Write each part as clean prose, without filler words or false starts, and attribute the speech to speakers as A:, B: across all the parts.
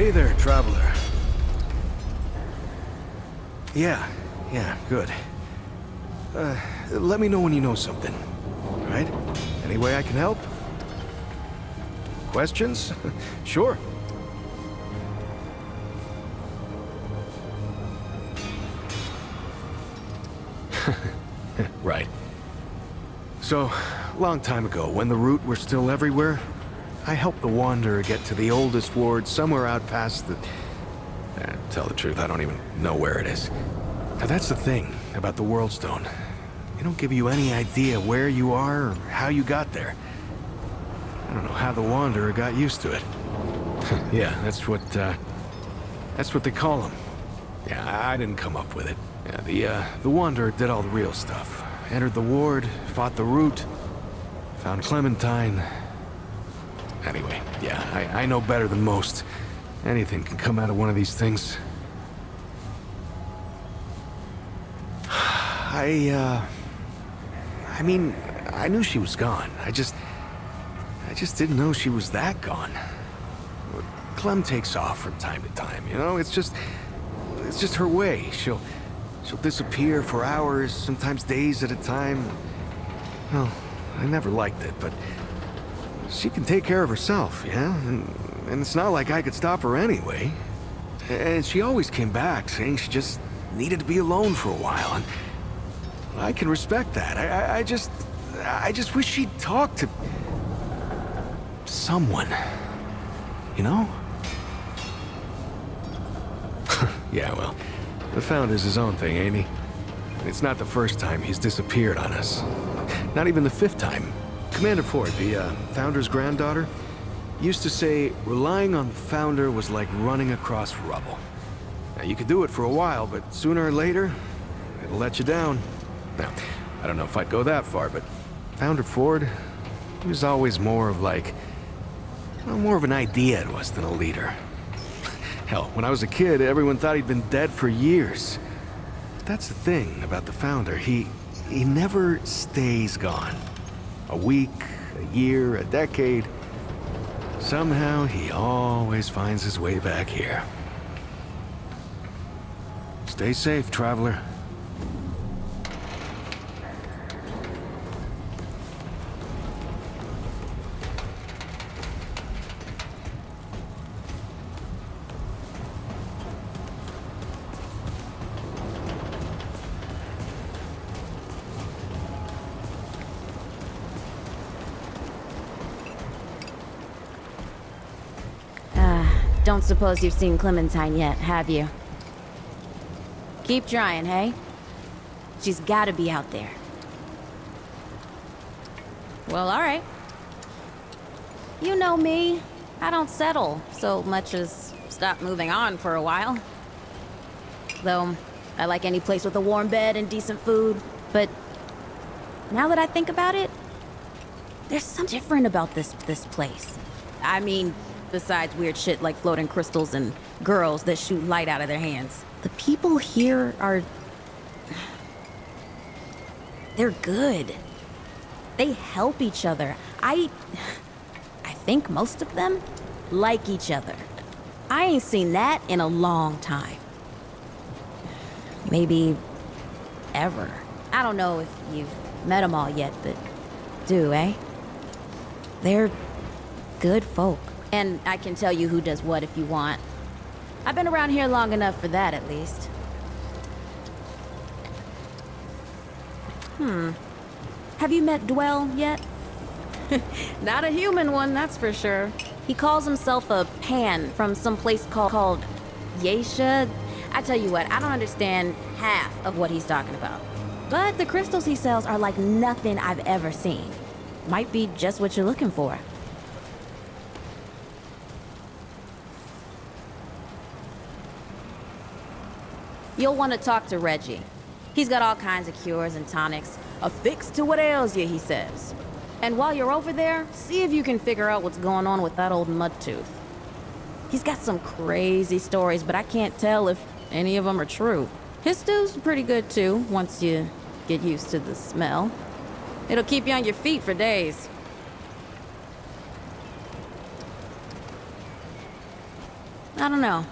A: Hey there, traveler. Yeah, good. Let me know when you know something. All right? Any way I can help? Questions? Sure. Right. So, long time ago, when the root were still everywhere, I helped the Wanderer get to the oldest ward somewhere out past the... tell the truth, I don't even know where it is. Now that's the thing about the Worldstone. They don't give you any idea where you are or how you got there. I don't know how the Wanderer got used to it. Yeah, that's what they call him. Yeah, I didn't come up with it. Yeah, the Wanderer did all the real stuff. Entered the ward, fought the root, found Clementine. Anyway, yeah, I know better than most. Anything can come out of one of these things. I mean, I knew she was gone. I just didn't know she was that gone. Clem takes off from time to time, you know? It's just her way. She'll disappear for hours, sometimes days at a time. Well, I never liked it, but she can take care of herself, yeah? And it's not like I could stop her anyway. And she always came back, saying she just needed to be alone for a while, and I can respect that. I just wish she'd talk to someone, you know? Yeah, well, the Founder's his own thing, ain't he? It's not the first time he's disappeared on us. Not even the 5th time. Commander Ford, the Founder's granddaughter, used to say relying on the Founder was like running across rubble. Now, you could do it for a while, but sooner or later, it'll let you down. Now, I don't know if I'd go that far, but Founder Ford, he was always more of like... well, more of an idea to us than a leader. Hell, when I was a kid, everyone thought he'd been dead for years. But that's the thing about the Founder. He never stays gone. A week, a year, a decade. Somehow, he always finds his way back here. Stay safe, traveler.
B: Don't suppose you've seen Clementine yet, have you? Keep trying, hey? She's gotta be out there. Well, alright. You know me. I don't settle so much as stop moving on for a while. Though, I like any place with a warm bed and decent food. But now that I think about it, there's something different about this place. I mean, besides weird shit like floating crystals and girls that shoot light out of their hands. The people here are... they're good. They help each other. I think most of them like each other. I ain't seen that in a long time. Maybe ever. I don't know if you've met them all yet, but do, eh? They're good folk. And I can tell you who does what if you want. I've been around here long enough for that, at least. Have you met Dwell yet? Not a human one, that's for sure. He calls himself a Pan from some place called Yesha. I tell you what, I don't understand half of what he's talking about. But the crystals he sells are like nothing I've ever seen. Might be just what you're looking for. You'll want to talk to Reggie. He's got all kinds of cures and tonics. A fix to what ails you, he says. And while you're over there, see if you can figure out what's going on with that old mudtooth. He's got some crazy stories, but I can't tell if any of them are true. His stew's pretty good too, once you get used to the smell. It'll keep you on your feet for days. I don't know.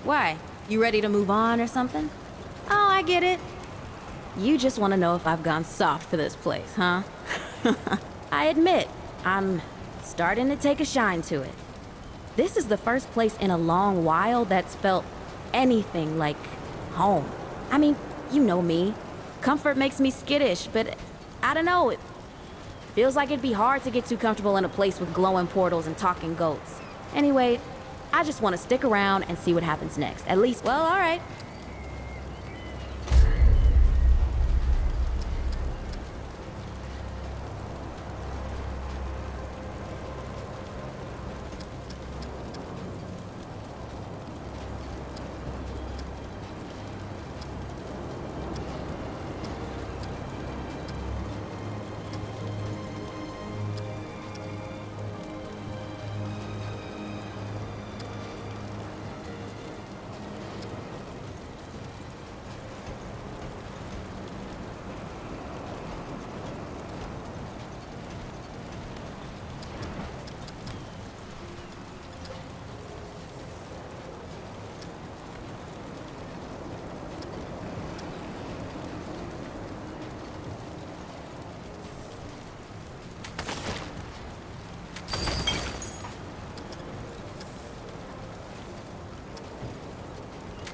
B: Why? You ready to move on or something? Oh, I get it. You just want to know if I've gone soft for this place, huh? I admit, I'm starting to take a shine to it. This is the first place in a long while that's felt anything like home. I mean, you know me. Comfort makes me skittish, but I don't know. It feels like it'd be hard to get too comfortable in a place with glowing portals and talking goats. Anyway, I just want to stick around and see what happens next. At least, well, all right.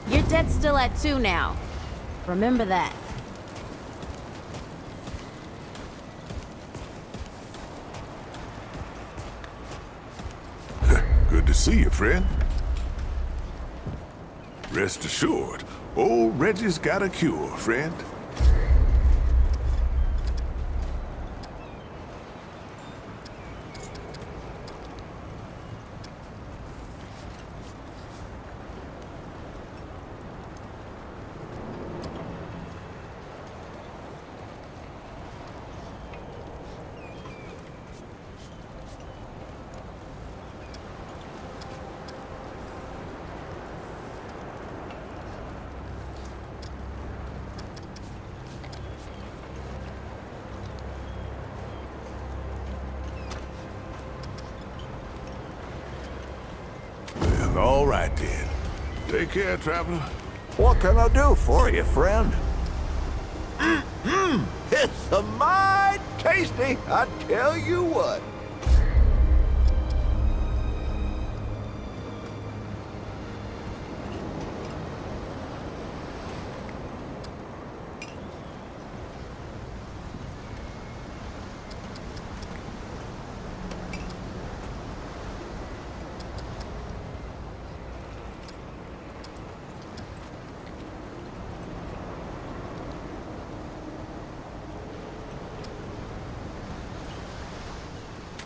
B: Your debt's still at 2 now. Remember that.
C: Good to see you, friend. Rest assured, old Reggie's got a cure, friend. All right, then. Take care, traveler.
D: What can I do for you, friend? It's a mighty tasty, I tell you what.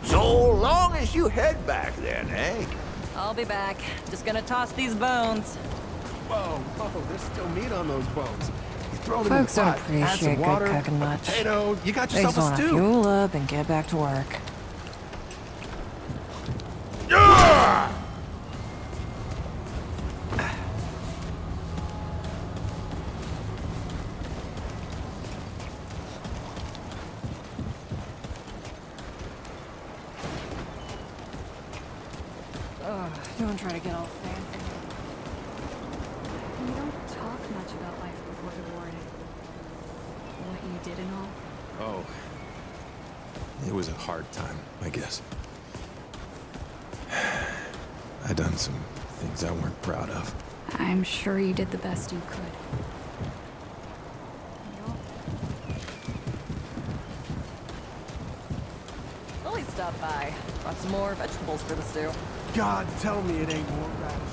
D: So long as you head back then, eh?
E: I'll be back. Just gonna toss these bones.
A: Whoa, there's still meat on those bones. You throw them
F: Folks
A: in the
F: don't
A: pot, add
F: appreciate
A: some
F: good
A: water,
F: cooking
A: a
F: much.
A: potato, you got
F: They
A: yourself
F: just
A: a
F: want to
A: stew.
F: fuel up and get back to work. Don't try to get all fancy.
G: You don't talk much about life before the war and what you did and all.
H: Oh. It was a hard time, I guess. I done some things I weren't proud of.
G: I'm sure you did the best you could.
E: Lily stopped by. Brought some more vegetables for the stew.
A: God, tell me it ain't more radishes.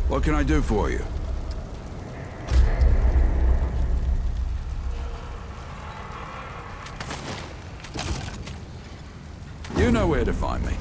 I: What can I do for you? You know where to find me.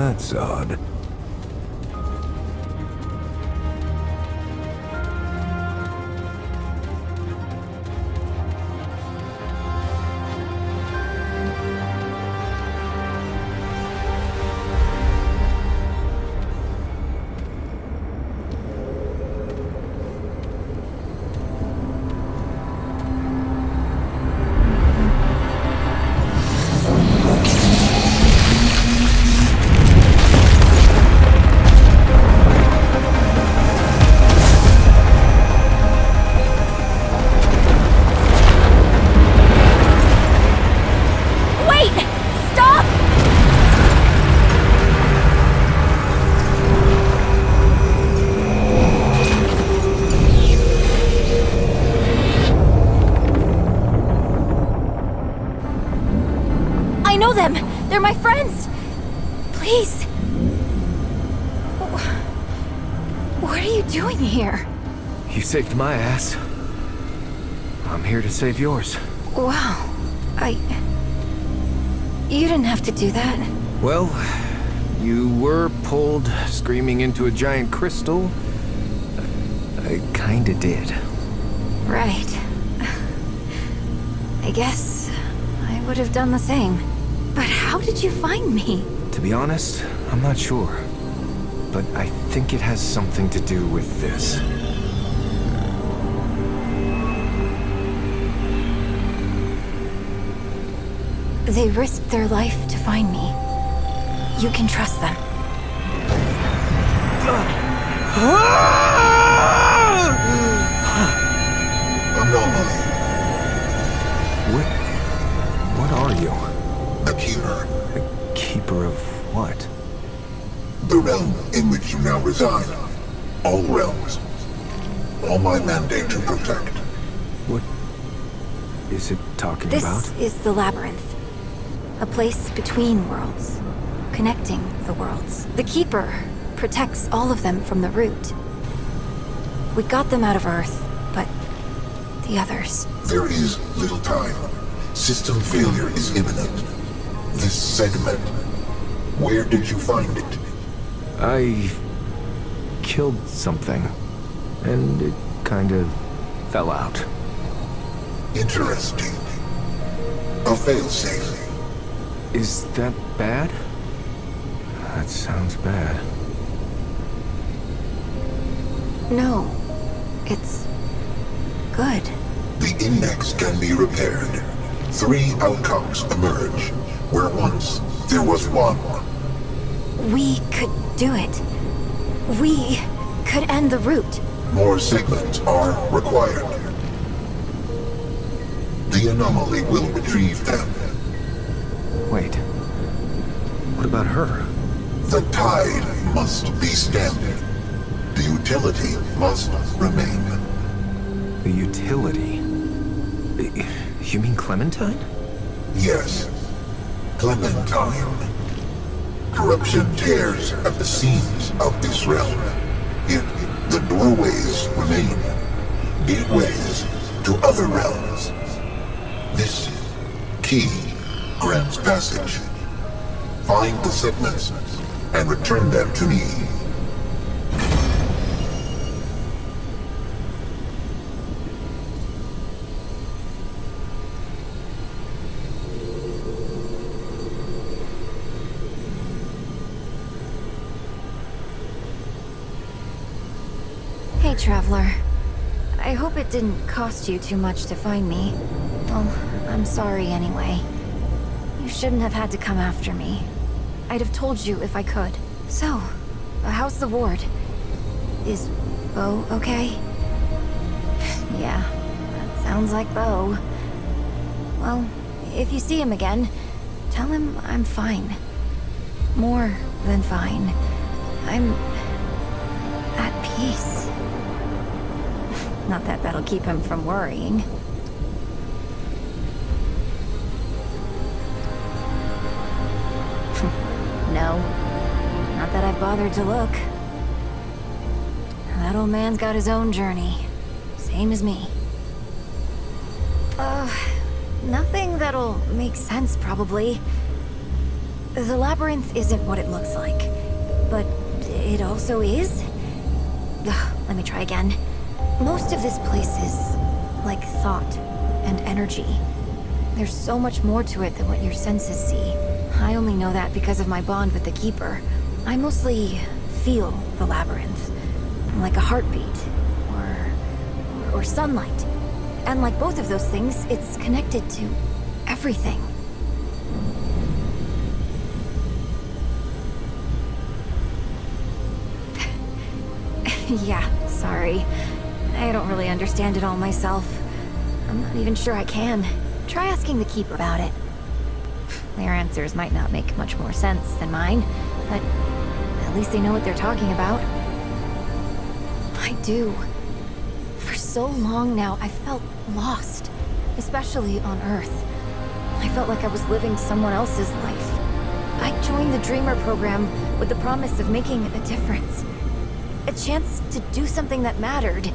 D: That's odd.
B: Wait! Stop! I know them! They're my friends! Please! What are you doing here?
A: You saved my ass. I'm here to save yours.
B: Wow. You didn't have to do that.
A: Well, you were pulled screaming into a giant crystal. I kinda did.
B: Right. I guess I would have done the same. But how did you find me?
A: To be honest, I'm not sure. But I think it has something to do with this.
B: They risked their life to find me. You can trust them.
C: Anomaly.
A: What are you?
C: A keeper.
A: A keeper of what?
C: The realm in which you now reside. All realms. All my mandate to protect.
A: What is it talking
B: This
A: about?
B: is the labyrinth. A place between worlds. Connecting the worlds. The Keeper protects all of them from the root. We got them out of Earth, but the others...
C: There is little time. System failure is imminent. This segment. Where did you find it?
A: I killed something, and it kind of fell out.
C: Interesting. A failsafe.
A: Is that bad? That sounds bad.
B: No. It's... good.
C: The index can be repaired. 3 outcomes emerge, where once there was one.
B: We could do it. We could end the root.
C: More segments are required. The anomaly will retrieve them.
A: Wait. What about her?
C: The tide must be stemmed. The utility must remain.
A: The utility? You mean Clementine?
C: Yes. Clementine. Corruption tears at the seams of this realm. Yet the doorways remain. Gateways to other realms. This key grants passage. Find the segments and return them to me.
B: Hey, Traveler. I hope it didn't cost you too much to find me. Well, I'm sorry anyway. You shouldn't have had to come after me. I'd have told you if I could. So, how's the ward? Is Bo okay? Yeah, that sounds like Bo. Well, if you see him again, tell him I'm fine. More than fine. I'm... at peace. Not that that'll keep him from worrying. No. Not that I've bothered to look. That old man's got his own journey. Same as me. Nothing that'll make sense, probably.
J: The labyrinth isn't what it looks like, but it also is? Ugh, let me try again. Most of this place is like thought and energy. There's so much more to it than what your senses see. I only know that because of my bond with the Keeper. I mostly feel the labyrinth, like a heartbeat, or sunlight. And like both of those things, it's connected to everything. Yeah, sorry. I don't really understand it all myself. I'm not even sure I can. Try asking the Keeper about it. Their answers might not make much more sense than mine, but at least they know what they're talking about. I do. For so long now, I felt lost, especially on Earth. I felt like I was living someone else's life. I joined the Dreamer program with the promise of making a difference. A chance to do something that mattered.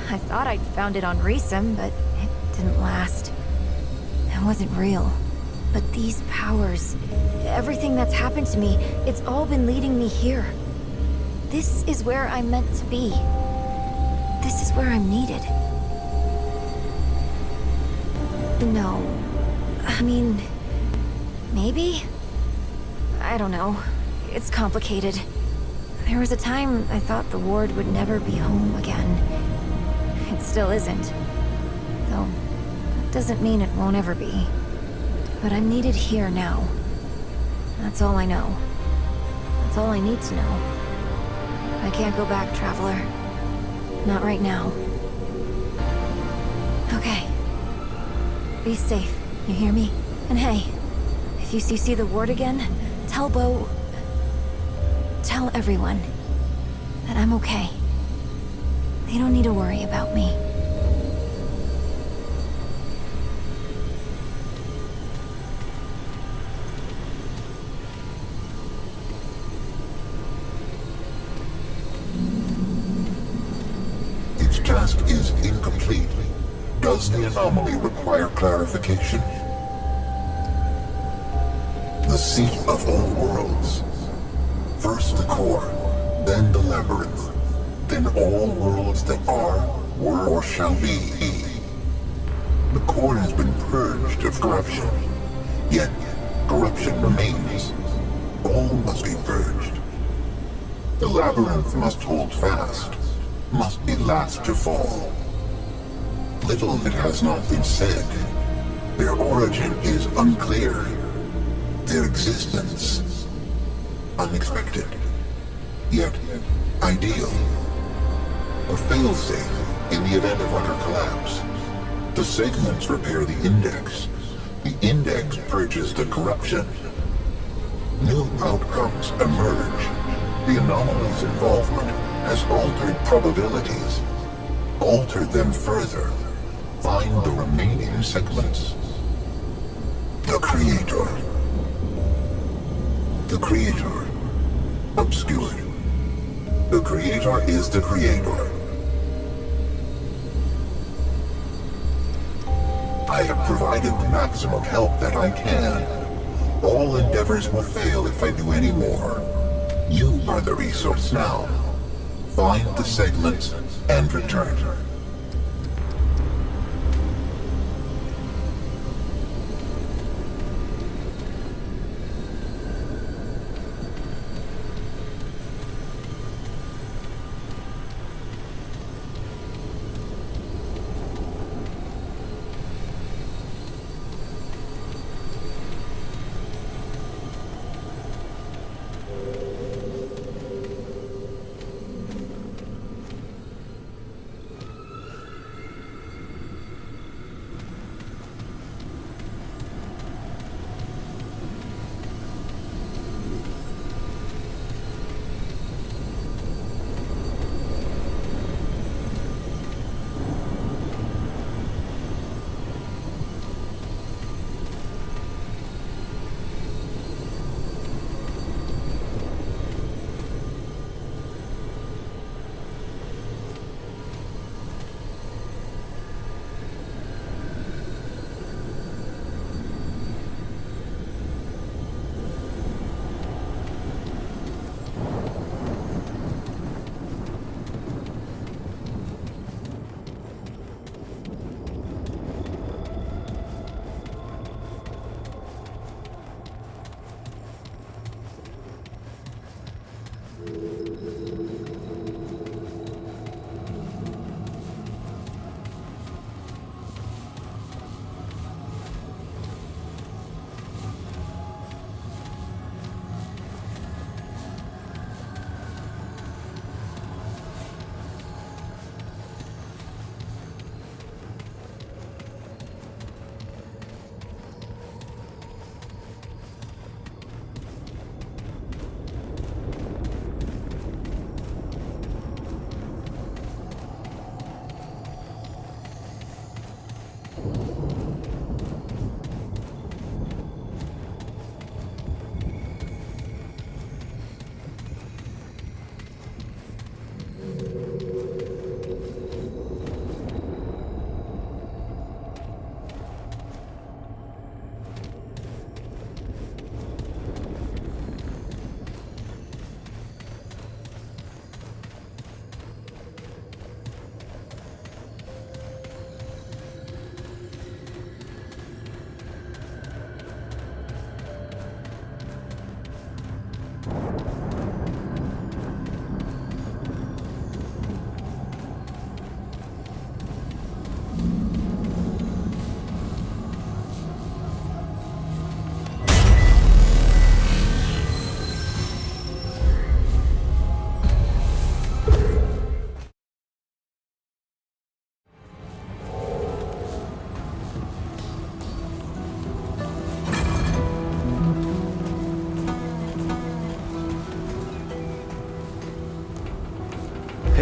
J: I thought I'd found it on Reesum, but it didn't last. It wasn't real. But these powers, everything that's happened to me, it's all been leading me here. This is where I'm meant to be. This is where I'm needed. No. I mean, maybe? I don't know. It's complicated. There was a time I thought the ward would never be home again. It still isn't. Though, that doesn't mean it won't ever be. But I'm needed here now. That's all I know. That's all I need to know. I can't go back, Traveler. Not right now. Okay. Be safe, you hear me? And hey, if you see the ward again, tell Bo... Tell everyone that I'm okay. They don't need to worry about me.
C: Its task is incomplete. Does the anomaly require clarification? The seat of all worlds. First the core, then the labyrinth, then all worlds that are, were, or shall be. The core has been purged of corruption, yet corruption remains. All must be purged. The labyrinth must hold fast, must be last to fall. Little that has not been said. Their origin is unclear. Their existence unexpected, yet ideal. A failsafe in the event of utter collapse. The segments repair the index. The index purges the corruption. New outcomes emerge. The anomaly's involvement has altered probabilities. Altered them further. Find the remaining segments. The Creator. The Creator. Obscured. The Creator is the Creator. I have provided the maximum help that I can. All endeavors will fail if I do any more. You are the resource now. Find the segments and return.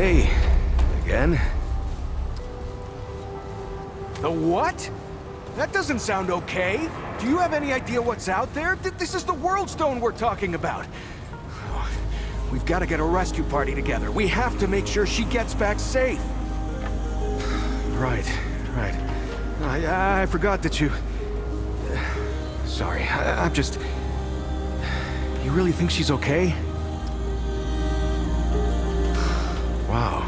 A: Hey, again.
K: The what? That doesn't sound okay. Do you have any idea what's out there? This is the Worldstone we're talking about. Oh, we've got to get a rescue party together. We have to make sure she gets back safe.
A: Right. I forgot that you... Sorry, I'm just... You really think she's okay? Wow.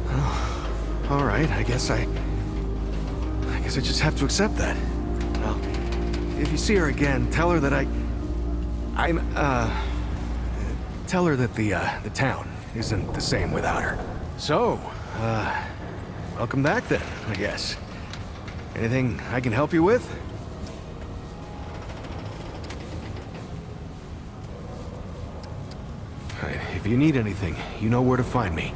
A: Oh, all right, I guess I just have to accept that. Well, if you see her again, tell her that tell her that the town isn't the same without her. So, welcome back then, I guess. Anything I can help you with? Right, if you need anything, you know where to find me.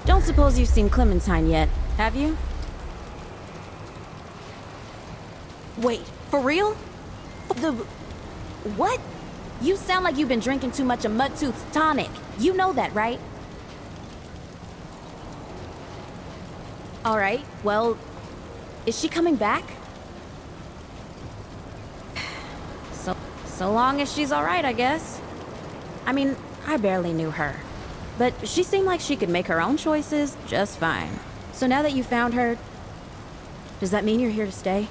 B: Don't suppose you've seen Clementine yet, have you? Wait, for real? What? You sound like you've been drinking too much of Mudtooth's tonic. You know that, right? All right, well, is she coming back? So long as she's all right, I guess. I mean, I barely knew her. But she seemed like she could make her own choices just fine. So now that you found her, does that mean you're here to stay?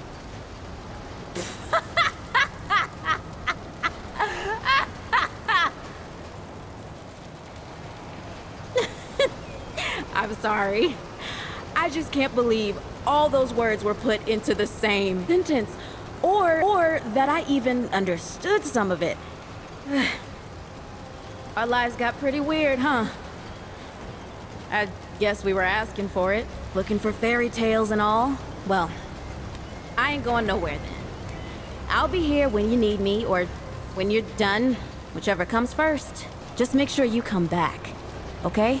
B: I'm sorry. I just can't believe all those words were put into the same sentence. Or that I even understood some of it. Our lives got pretty weird, huh? I guess we were asking for it. Looking for fairy tales and all. Well, I ain't going nowhere then. I'll be here when you need me, or when you're done, whichever comes first. Just make sure you come back, okay?